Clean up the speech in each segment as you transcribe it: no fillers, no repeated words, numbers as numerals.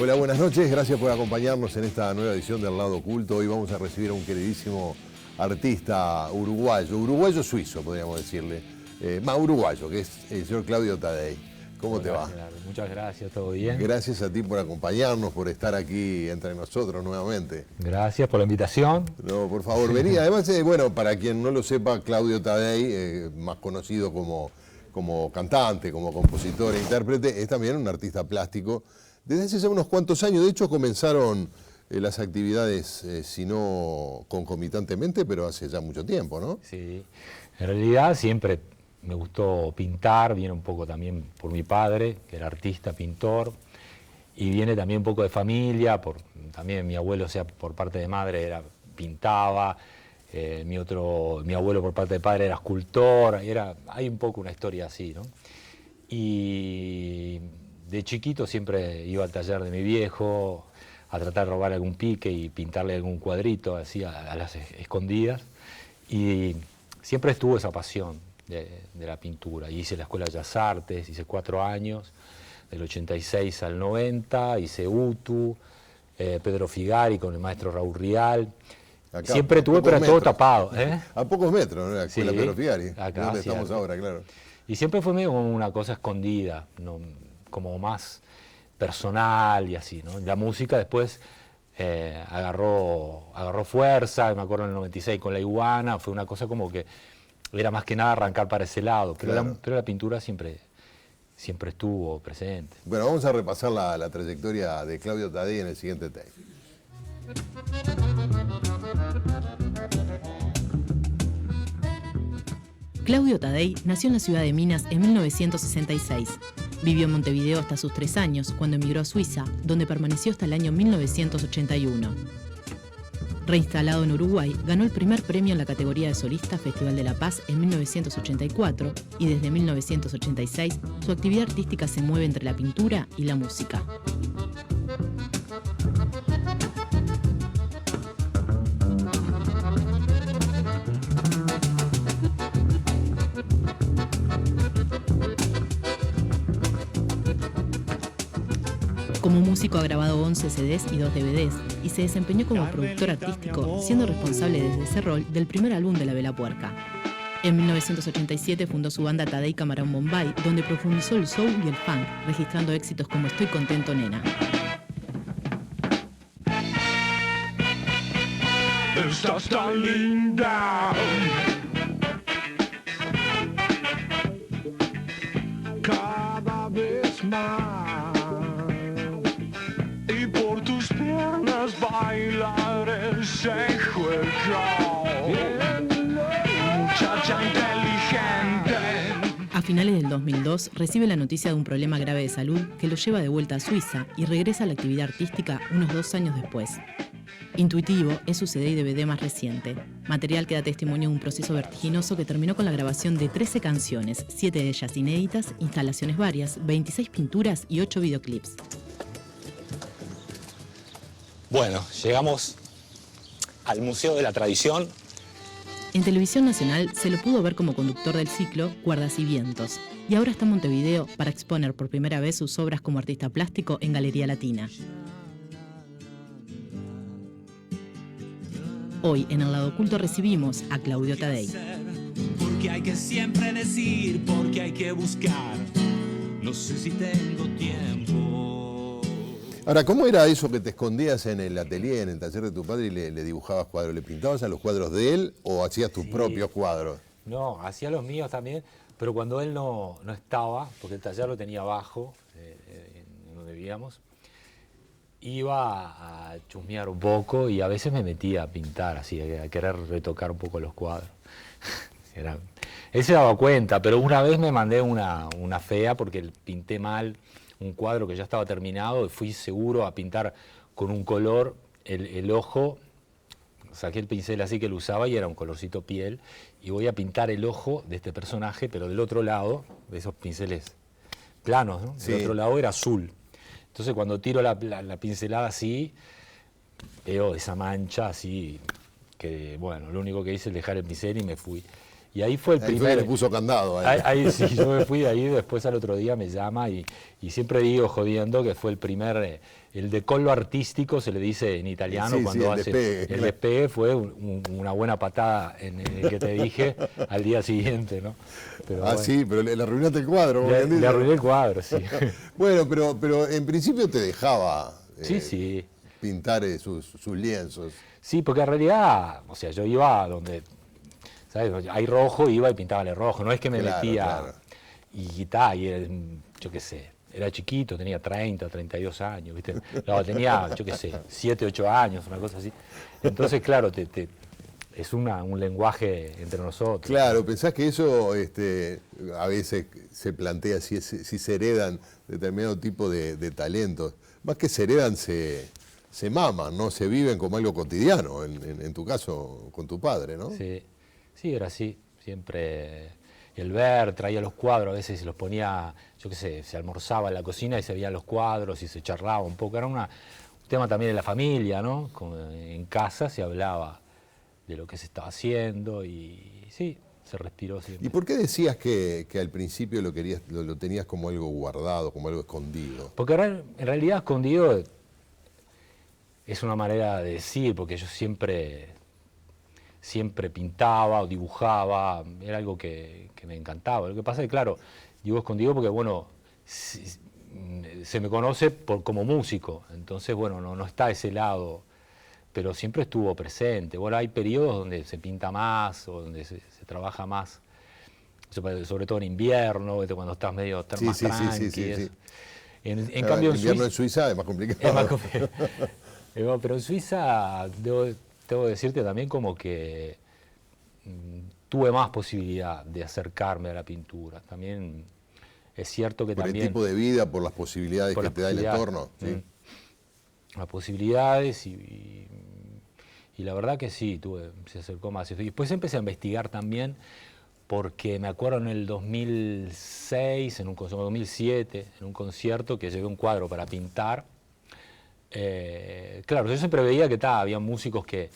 Hola, buenas noches, gracias por acompañarnos en esta nueva edición del Lado Oculto. Hoy vamos a recibir a un queridísimo artista uruguayo-suizo, podríamos decirle, más uruguayo, que es el señor Claudio Tadei. ¿Cómo te va? Muchas gracias, ¿todo bien? Gracias a ti por acompañarnos, por estar aquí entre nosotros nuevamente. Gracias por la invitación. No, por favor, vení. Además, bueno, para quien no lo sepa, Claudio Tadei, más conocido como cantante, como compositor e intérprete, es también un artista plástico. Desde hace ya unos cuantos años, de hecho, comenzaron las actividades, si no concomitantemente, pero hace ya mucho tiempo, ¿no? Sí, en realidad siempre me gustó pintar, viene un poco también por mi padre, que era artista, pintor, y viene también un poco de familia, también mi abuelo, o sea, por parte de madre pintaba, mi abuelo por parte de padre era escultor, hay un poco una historia así, ¿no? Y de chiquito siempre iba al taller de mi viejo a tratar de robar algún pique y pintarle algún cuadrito así a las escondidas, y siempre estuvo esa pasión de la pintura. Hice la Escuela de Bellas Artes, hice 4 años, del 86 al 90, hice UTU, Pedro Figari con el maestro Raúl Rial. Acá, siempre tuve, pero todo tapado. A pocos metros, ¿no? La Escuela sí, Pedro Figari, acá, donde estamos ahora, claro. Y siempre fue medio como una cosa escondida, ¿no? Como más personal y así, ¿no? La música después agarró fuerza, me acuerdo en el 96 con La Iguana, fue una cosa como que era más que nada arrancar para ese lado, pero, claro, la pintura siempre estuvo presente. Bueno, vamos a repasar la trayectoria de Claudio Tadei en el siguiente take. Claudio Tadei nació en la ciudad de Minas en 1966. Vivió en Montevideo hasta sus 3 años, cuando emigró a Suiza, donde permaneció hasta el año 1981. Reinstalado en Uruguay, ganó el primer premio en la categoría de solista Festival de la Paz en 1984 y desde 1986 su actividad artística se mueve entre la pintura y la música. Como músico ha grabado 11 CDs y 2 DVDs y se desempeñó como productor artístico, siendo responsable desde ese rol del primer álbum de La Vela Puerca. En 1987 fundó su banda Tadei Camarón Bombay, donde profundizó el soul y el funk, registrando éxitos como Estoy Contento Nena. Estás tan linda, cada vez más. Bailar ese juego, muchacha inteligente. A finales del 2002 recibe la noticia de un problema grave de salud que lo lleva de vuelta a Suiza y regresa a la actividad artística unos 2 años después. Intuitivo es su CD y DVD más reciente, material que da testimonio de un proceso vertiginoso que terminó con la grabación de 13 canciones, 7 de ellas inéditas, instalaciones varias, 26 pinturas y 8 videoclips. Bueno, llegamos al Museo de la Tradición. En Televisión Nacional se lo pudo ver como conductor del ciclo Cuerdas y Vientos, y ahora está en Montevideo para exponer por primera vez sus obras como artista plástico en Galería Latina. Hoy en El Lado Oculto recibimos a Claudio Tadei. Porque hay que siempre decir, porque hay que buscar. No sé si tengo tiempo. Ahora, ¿cómo era eso que te escondías en el atelier, en el taller de tu padre y le dibujabas cuadros? ¿Le pintabas a los cuadros de él o hacías tus propios cuadros? No, hacía los míos también, pero cuando él no estaba, porque el taller lo tenía abajo, en donde vivíamos, iba a chusmear un poco y a veces me metía a pintar, así, a querer retocar un poco los cuadros. Él se daba cuenta, pero una vez me mandé una fea porque pinté mal un cuadro que ya estaba terminado y fui seguro a pintar con un color el ojo. Saqué el pincel así que lo usaba y era un colorcito piel, y voy a pintar el ojo de este personaje, pero del otro lado, de esos pinceles planos, ¿no? Sí. Del otro lado era azul. Entonces cuando tiro la pincelada así, veo esa mancha así, que bueno, lo único que hice es dejar el pincel y me fui. Y ahí fue el Ahí fue primer... que le puso candado. Ahí. Ahí sí, yo me fui de ahí, después al otro día me llama y siempre digo, jodiendo, que fue el primer, el decollo artístico, se le dice en italiano, Sí, cuando sí, hace despegue. el despegue, fue una buena patada en el que te dije al día siguiente, ¿no? Pero bueno, Sí, pero le arruinaste el cuadro. como quien le dice. arruiné el cuadro, sí. Bueno, pero en principio te dejaba Sí, sí. pintar sus lienzos. Sí, porque en realidad, o sea, yo iba donde, ¿sabes? Hay rojo, iba y pintaba el rojo, no es que me Claro, metía claro. y tal, y yo qué sé, era chiquito, tenía 30, 32 años, ¿viste? No, tenía, yo qué sé, 7, 8 años, una cosa así. Entonces, claro, es un lenguaje entre nosotros. Claro, pensás que eso a veces se plantea si se heredan determinado tipo de talentos. Más que se heredan, se maman, ¿no? Se viven como algo cotidiano, en tu caso, con tu padre, ¿no? Sí, sí, era así, siempre el ver, traía los cuadros, a veces se los ponía, yo qué sé, se almorzaba en la cocina y se veían los cuadros y se charlaba un poco, era un tema también de la familia, ¿no? En casa se hablaba de lo que se estaba haciendo y sí, se respiró siempre. ¿Y por qué decías que al principio lo tenías como algo guardado, como algo escondido? Porque en realidad escondido es una manera de decir, porque yo siempre pintaba o dibujaba, era algo que me encantaba. Lo que pasa es que, claro, digo escondido porque, bueno, se me conoce como músico, entonces, bueno, no está ese lado, pero siempre estuvo presente. Bueno, hay periodos donde se pinta más o donde se trabaja más, sobre todo en invierno, cuando estás medio más tranqui. Sí. En cambio, el invierno en Suiza es más complicado. es más complicado. Pero en Suiza, debo decirte también como que tuve más posibilidad de acercarme a la pintura. También es cierto que Por también... el tipo de vida, por las posibilidades por que las te da el posibilidades, entorno. ¿Sí? Las posibilidades y la verdad que sí, se acercó más. Y después empecé a investigar también porque me acuerdo en el 2006, 2007, en un concierto que llevé un cuadro para pintar. Claro, yo siempre veía que había músicos que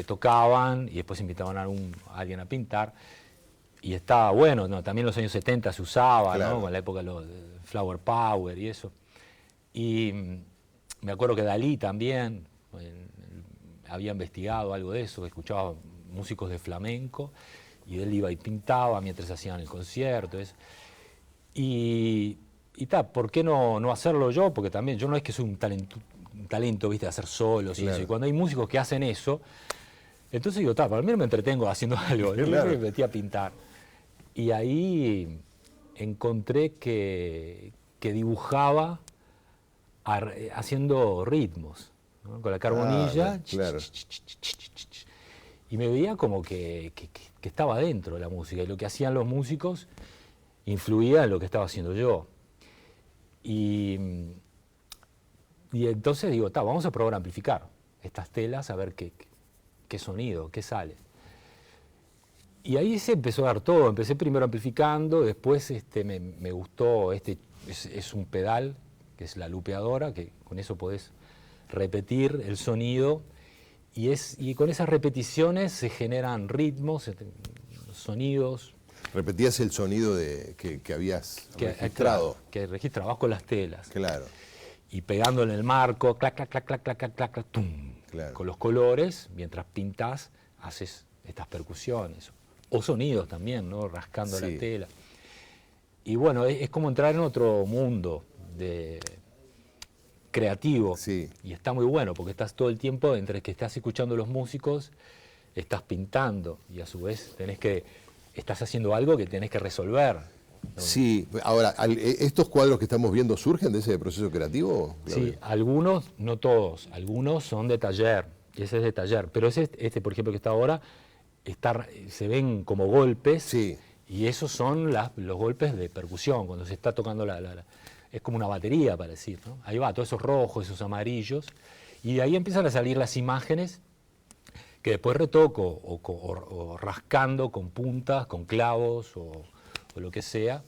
tocaban y después invitaban a alguien a pintar. Y estaba bueno, ¿no? También en los años 70 se usaba, Claro. ¿no? Con la época de Flower Power y eso. Y me acuerdo que Dalí también había investigado algo de eso, escuchaba músicos de flamenco y él iba y pintaba mientras hacían el concierto. Eso. Y ¿por qué no hacerlo yo? Porque también yo no es que soy un talento, ¿viste? De hacer solos y Claro. eso. Y cuando hay músicos que hacen eso, entonces digo, para mí me entretengo haciendo algo. Yo Claro. me metí a pintar. Y ahí encontré que dibujaba haciendo ritmos, ¿no? Con la carbonilla. Claro. Y me veía como que estaba dentro de la música. Y lo que hacían los músicos influía en lo que estaba haciendo yo. Y entonces digo, vamos a probar a amplificar estas telas, a ver qué sonido, qué sale. Y ahí se empezó a dar todo. Empecé primero amplificando, después me gustó, es un pedal, que es la lupeadora, que con eso podés repetir el sonido, y con esas repeticiones se generan ritmos, sonidos. Repetías el sonido que habías registrado. Claro, que registrabas con las telas. Claro. Y pegando en el marco, clac, clac, clac, clac, clac, clac, clac, clac, tum, Claro. con los colores, mientras pintás, haces estas percusiones. O sonidos también, ¿no? Rascando Sí. la tela. Y bueno, es como entrar en otro mundo creativo. Sí. Y está muy bueno, porque estás todo el tiempo, entre que estás escuchando los músicos, estás pintando. Y a su vez estás haciendo algo que tenés que resolver. Sí, ahora, ¿estos cuadros que estamos viendo surgen de ese proceso creativo, Claudio? Sí, algunos, no todos, algunos son de taller, ese es de taller, pero por ejemplo, que está ahora, se ven como golpes, Sí. y esos son los golpes de percusión, cuando se está tocando es como una batería, para decir, ¿no? Ahí va, todos esos rojos, esos amarillos, y de ahí empiezan a salir las imágenes que después retoco, o rascando con puntas, con clavos, o lo que sea.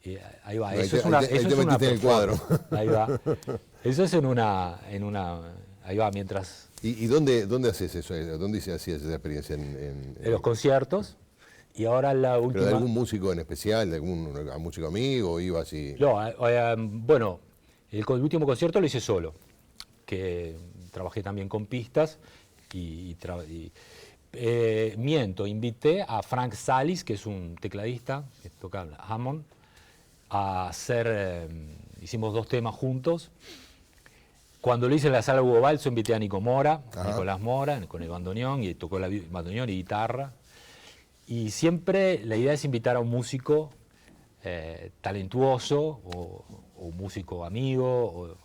Y ahí va, Ahí eso te- es una... ahí te- ahí eso te es una metiste en el performance. cuadro. Ahí va. Eso es ahí va, mientras ¿Y dónde haces eso? ¿Dónde se hacía esa experiencia? En los conciertos. Y ahora la última... ¿Pero de algún músico en especial, de algún músico amigo, iba así? No, bueno, el último concierto lo hice solo, que trabajé también con pistas miento, invité a Frank Salis, que es un tecladista que toca Hammond, a hacer, hicimos 2 temas juntos. Cuando lo hice en la sala Hugo Balso, invité a Nicolás Mora, con el bandoneón, y tocó el bandoneón y guitarra. Y siempre la idea es invitar a un músico talentuoso o un músico amigo, o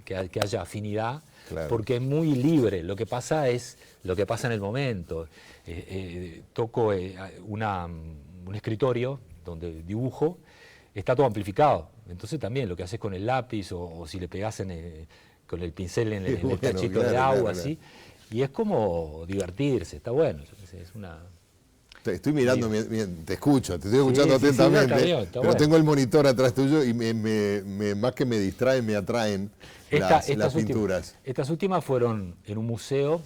que haya afinidad, claro, porque es muy libre. Lo que pasa es lo que pasa en el momento. Toco un escritorio donde dibujo, está todo amplificado. Entonces también lo que haces con el lápiz o si le pegás con el pincel en el tachito de agua, así. Y es como divertirse, está bueno. Es una... Estoy mirando, te escucho, te estoy escuchando atentamente, pero bueno, tengo el monitor atrás tuyo y más que me distraen, me atraen las pinturas. Estas últimas fueron en un museo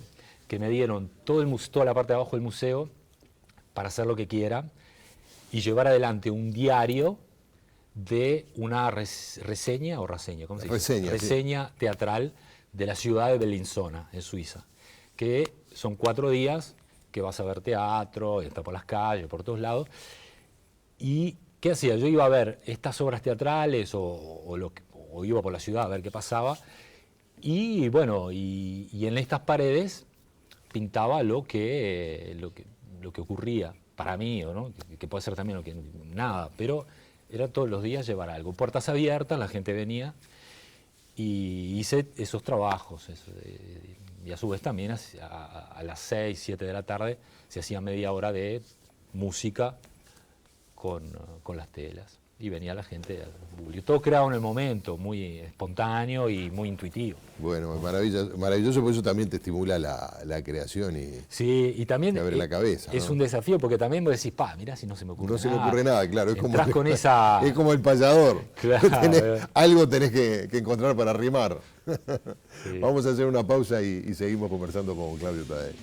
que me dieron toda la parte de abajo del museo para hacer lo que quiera y llevar adelante un diario de una reseña, ¿cómo se dice? Reseña teatral de la ciudad de Bellinzona, en Suiza, que son 4 días que vas a ver teatro, estar por las calles, por todos lados. ¿Y qué hacía? Yo iba a ver estas obras teatrales o iba por la ciudad a ver qué pasaba. Y bueno, y en estas paredes pintaba lo que ocurría para mí, ¿no? Que puede ser también nada, pero era todos los días llevar algo. Puertas abiertas, la gente venía y hice esos trabajos. Y a su vez también a las 6, 7 de la tarde se hacía media hora de música con las telas. Y venía la gente al público. Todo creado en el momento, muy espontáneo y muy intuitivo. Bueno, maravilloso, por eso también te estimula la creación y, sí, y también te abre la cabeza. Es, ¿no?, un desafío, porque también vos decís, mirá si no se me ocurre nada. No se me ocurre nada, claro. Es como el payador. Claro. Algo tenés que encontrar para rimar. Sí. Vamos a hacer una pausa y seguimos conversando con Claudio Tadei.